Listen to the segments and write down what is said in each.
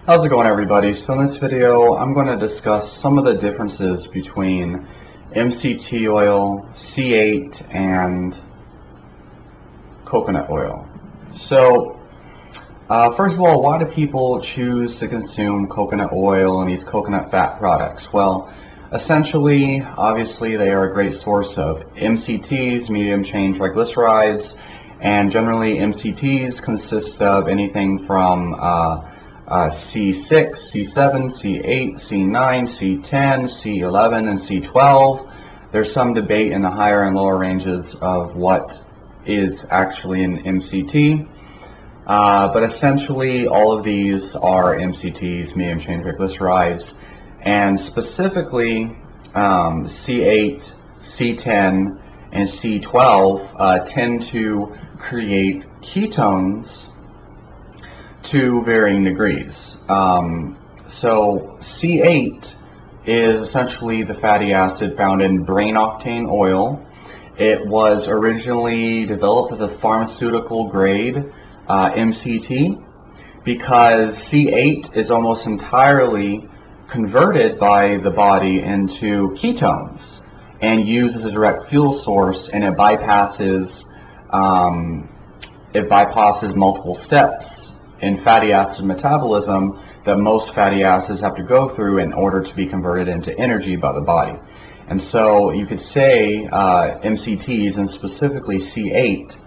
How's it going, everybody? So in this video I'm going to discuss some of the differences between MCT oil, C8, and coconut oil. So first of all, why do people choose to consume coconut oil and these coconut fat products? Well, essentially, obviously they are a great source of MCTs, medium chain triglycerides, and generally MCTs consist of anything from C6, C7, C8, C9, C10, C11, and C12. There's some debate in the higher and lower ranges of what is actually an MCT, but essentially all of these are MCTs, medium chain triglycerides, and specifically C8, C10, and C12 tend to create ketones to varying degrees. So C8 is essentially the fatty acid found in brain octane oil. It was originally developed as a pharmaceutical grade MCT because C8 is almost entirely converted by the body into ketones and used as a direct fuel source, and it bypasses multiple steps in fatty acid metabolism that most fatty acids have to go through in order to be converted into energy by the body. And so you could say MCTs, and specifically C8,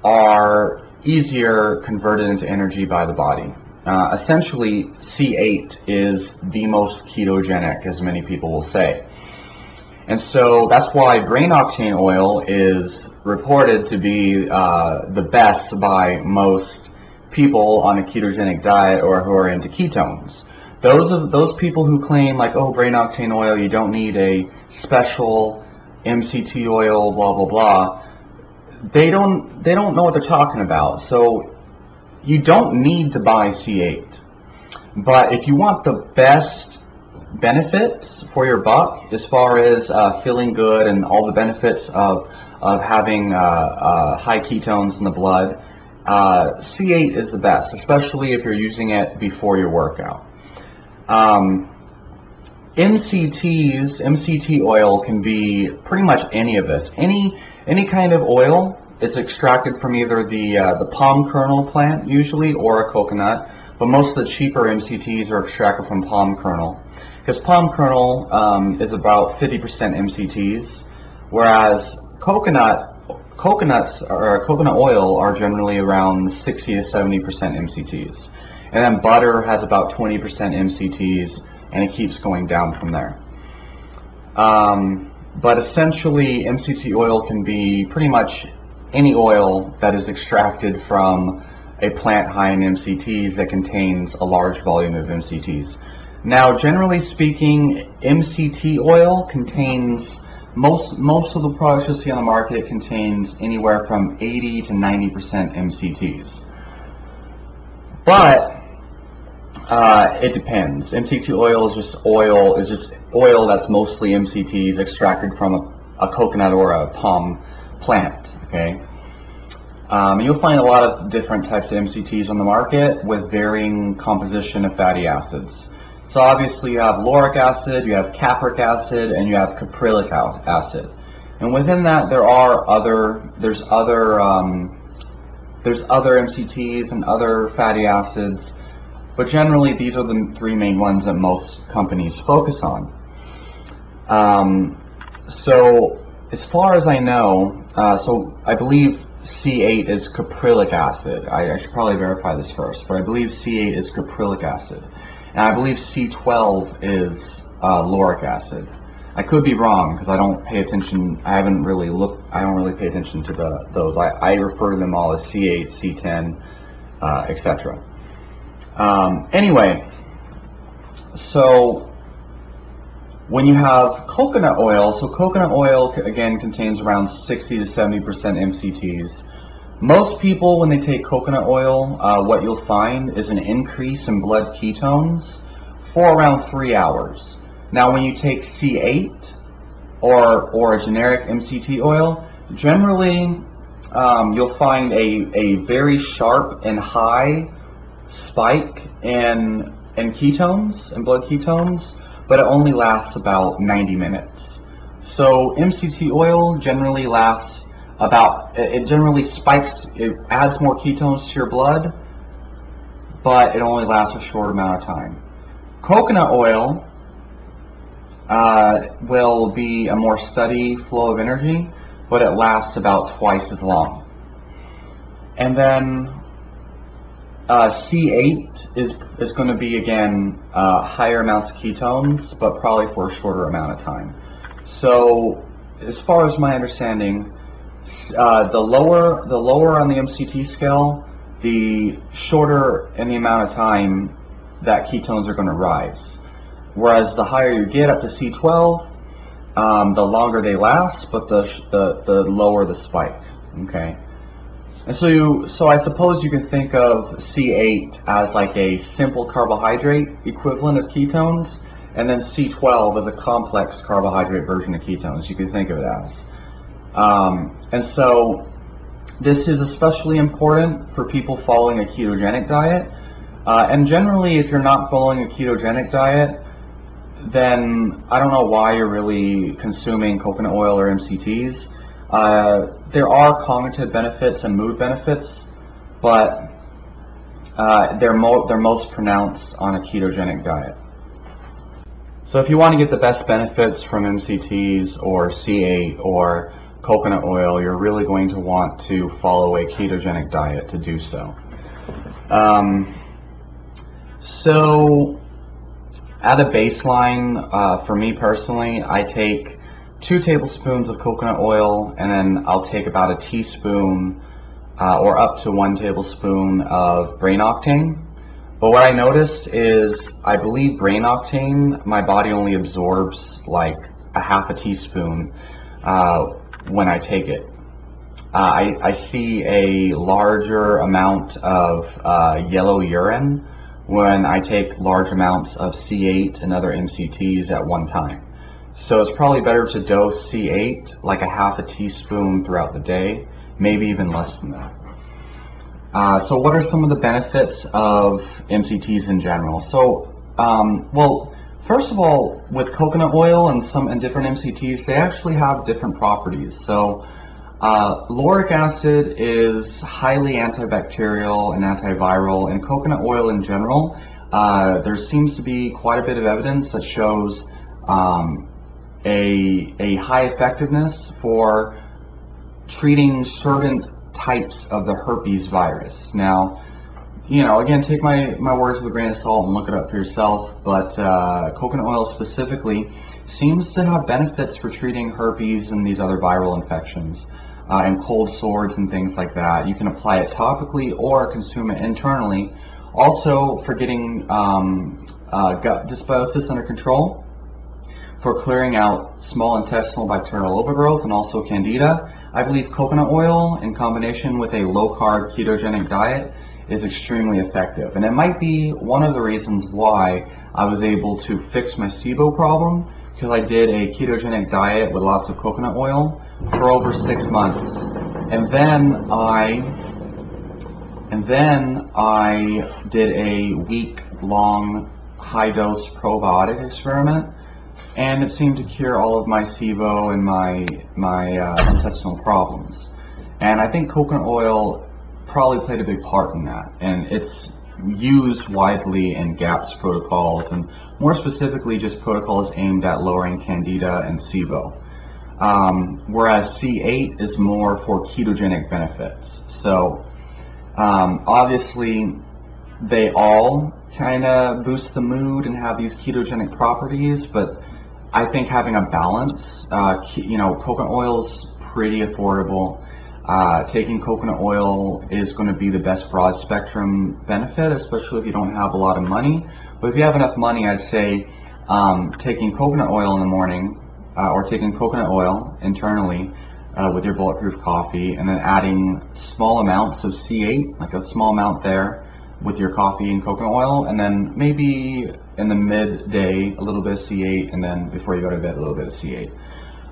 are easier converted into energy by the body. Essentially, C8 is the most ketogenic, as many people will say. And so that's why brain octane oil is reported to be the best by most people on a ketogenic diet or who are into ketones. Those people who claim like, oh, brain octane oil, you don't need a special MCT oil, blah blah blah, they don't know what they're talking about. So you don't need to buy C8, but if you want the best benefits for your buck as far as feeling good and all the benefits of having high ketones in the blood, C8 is the best, especially if you're using it before your workout. MCT oil can be pretty much any of this. Any kind of oil. It's extracted from either the palm kernel plant usually, or a coconut, but most of the cheaper MCTs are extracted from palm kernel, because palm kernel is about 50% MCTs, whereas coconuts or coconut oil are generally around 60 to 70% MCTs, and then butter has about 20% MCTs, and it keeps going down from there. But essentially, MCT oil can be pretty much any oil that is extracted from a plant high in MCTs that contains a large volume of MCTs. Now, generally speaking, MCT oil contains most of the products you see on the market contains anywhere from 80 to 90% MCTs. But it depends. MCT oil is just oil that's mostly MCTs extracted from a coconut or a palm plant. Okay. You'll find a lot of different types of MCTs on the market with varying composition of fatty acids. So obviously you have lauric acid, you have capric acid, and you have caprylic acid. And within that there's other MCTs and other fatty acids, but generally these are the three main ones that most companies focus on. So as far as I know, so I believe C8 is caprylic acid. I should probably verify this first, but I believe C8 is caprylic acid. And I believe C12 is lauric acid. I could be wrong because I don't pay attention. I don't really pay attention to those. I refer to them all as C8, C10, etc. Anyway, so when you have coconut oil, so coconut oil again contains around 60 to 70% MCTs. Most people, when they take coconut oil, what you'll find is an increase in blood ketones for around 3 hours. Now, when you take C8 or a generic MCT oil, generally you'll find a very sharp and high spike in ketones, in blood ketones, but it only lasts about 90 minutes. So MCT oil generally lasts about, it generally spikes, it adds more ketones to your blood, but it only lasts a short amount of time. Coconut oil will be a more steady flow of energy, but it lasts about twice as long. And then C8 is going to be, again, higher amounts of ketones, but probably for a shorter amount of time. So as far as my understanding, the lower on the MCT scale, the shorter in the amount of time that ketones are going to rise. Whereas the higher you get, up to C12, the longer they last, but the lower the spike. Okay. And so I suppose you can think of C8 as like a simple carbohydrate equivalent of ketones, and then C12 as a complex carbohydrate version of ketones. You can think of it as. And so this is especially important for people following a ketogenic diet. And generally, if you're not following a ketogenic diet, then I don't know why you're really consuming coconut oil or MCTs. There are cognitive benefits and mood benefits, but they're most pronounced on a ketogenic diet. So if you want to get the best benefits from MCTs or C8 or coconut oil, you're really going to want to follow a ketogenic diet to do so. So at a baseline, for me personally, I take 2 tablespoons of coconut oil, and then I'll take about a teaspoon or up to 1 tablespoon of brain octane. But what I noticed is, I believe brain octane, my body only absorbs like a half a teaspoon when I take it. I see a larger amount of yellow urine when I take large amounts of C8 and other MCTs at one time. So it's probably better to dose C8 like a half a teaspoon throughout the day, maybe even less than that. So what are some of the benefits of MCTs in general? So, well, first of all, with coconut oil and different MCTs, they actually have different properties. So lauric acid is highly antibacterial and antiviral, and coconut oil in general, there seems to be quite a bit of evidence that shows a high effectiveness for treating certain types of the herpes virus. Now, you know, again, take my words with a grain of salt and look it up for yourself, but coconut oil specifically seems to have benefits for treating herpes and these other viral infections and cold sores and things like that. You can apply it topically or consume it internally. Also, for getting gut dysbiosis under control, for clearing out small intestinal bacterial overgrowth and also candida. I believe coconut oil in combination with a low-carb ketogenic diet is extremely effective. And it might be one of the reasons why I was able to fix my SIBO problem, because I did a ketogenic diet with lots of coconut oil for over 6 months. And then I did a week-long high-dose probiotic experiment, and it seemed to cure all of my SIBO and my intestinal problems. And I think coconut oil probably played a big part in that, and it's used widely in GAPS protocols, and more specifically just protocols aimed at lowering candida and SIBO. Whereas C8 is more for ketogenic benefits. So obviously they all kind of boost the mood and have these ketogenic properties, but I think having a balance, coconut oil is pretty affordable. Taking coconut oil is going to be the best broad spectrum benefit, especially if you don't have a lot of money. But if you have enough money, I'd say taking coconut oil in the morning or taking coconut oil internally with your bulletproof coffee, and then adding small amounts of C8, like a small amount there with your coffee and coconut oil, and then maybe in the midday a little bit of C8, and then before you go to bed a little bit of C8.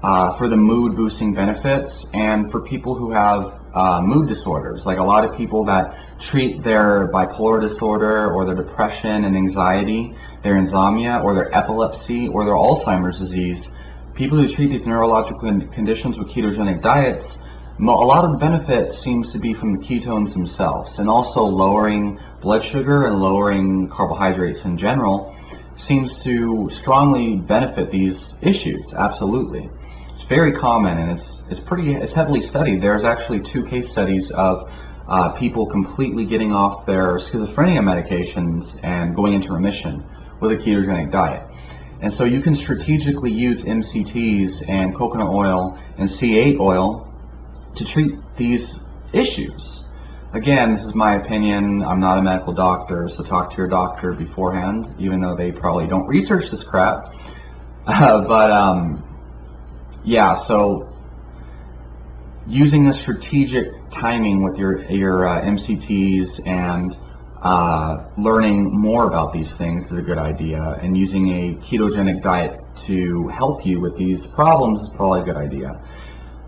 for the mood boosting benefits, and for people who have mood disorders, like a lot of people that treat their bipolar disorder or their depression and anxiety, their insomnia or their epilepsy or their Alzheimer's disease. People who treat these neurological conditions with ketogenic diets, a lot of the benefit seems to be from the ketones themselves, and also lowering blood sugar and lowering carbohydrates in general seems to strongly benefit these issues. Absolutely. It's very common, and it's heavily studied. There's actually 2 case studies of people completely getting off their schizophrenia medications and going into remission with a ketogenic diet. And so you can strategically use MCTs and coconut oil and C8 oil to treat these issues. Again, this is my opinion. I'm not a medical doctor, so talk to your doctor beforehand, even though they probably don't research this crap. Yeah, so using the strategic timing with your MCTs and learning more about these things is a good idea, and using a ketogenic diet to help you with these problems is probably a good idea.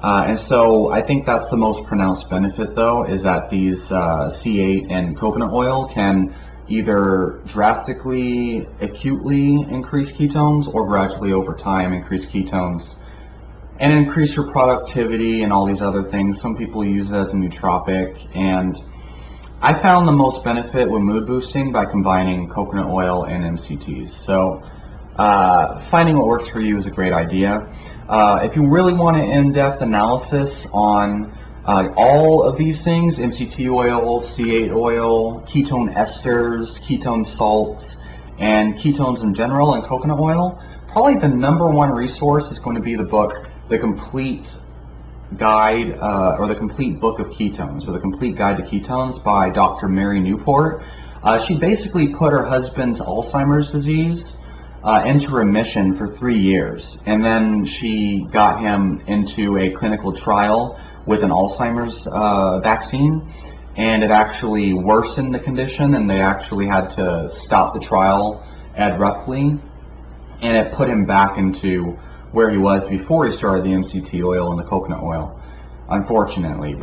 And so I think that's the most pronounced benefit, though, is that these C8 and coconut oil can either drastically, acutely increase ketones, or gradually over time increase ketones and increase your productivity and all these other things. Some people use it as a nootropic, and I found the most benefit with mood boosting by combining coconut oil and MCTs. So finding what works for you is a great idea. If you really want an in-depth analysis on all of these things, MCT oil, C8 oil, ketone esters, ketone salts, and ketones in general, and coconut oil, probably the #1 resource is going to be the book, The Complete Guide, or The Complete Book of Ketones, or The Complete Guide to Ketones by Dr. Mary Newport. She basically put her husband's Alzheimer's disease into remission for 3 years, and then she got him into a clinical trial with an Alzheimer's vaccine, and it actually worsened the condition, and they actually had to stop the trial abruptly, and it put him back into where he was before he started the MCT oil and the coconut oil, unfortunately.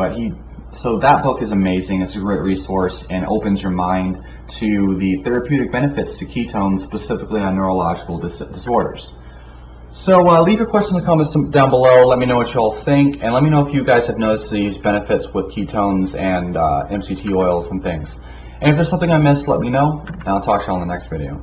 So that book is amazing. It's a great resource and opens your mind to the therapeutic benefits to ketones, specifically on neurological disorders. So leave your questions in the comments down below. Let me know what you all think, and let me know if you guys have noticed these benefits with ketones and MCT oils and things. And if there's something I missed, let me know, and I'll talk to you on the next video.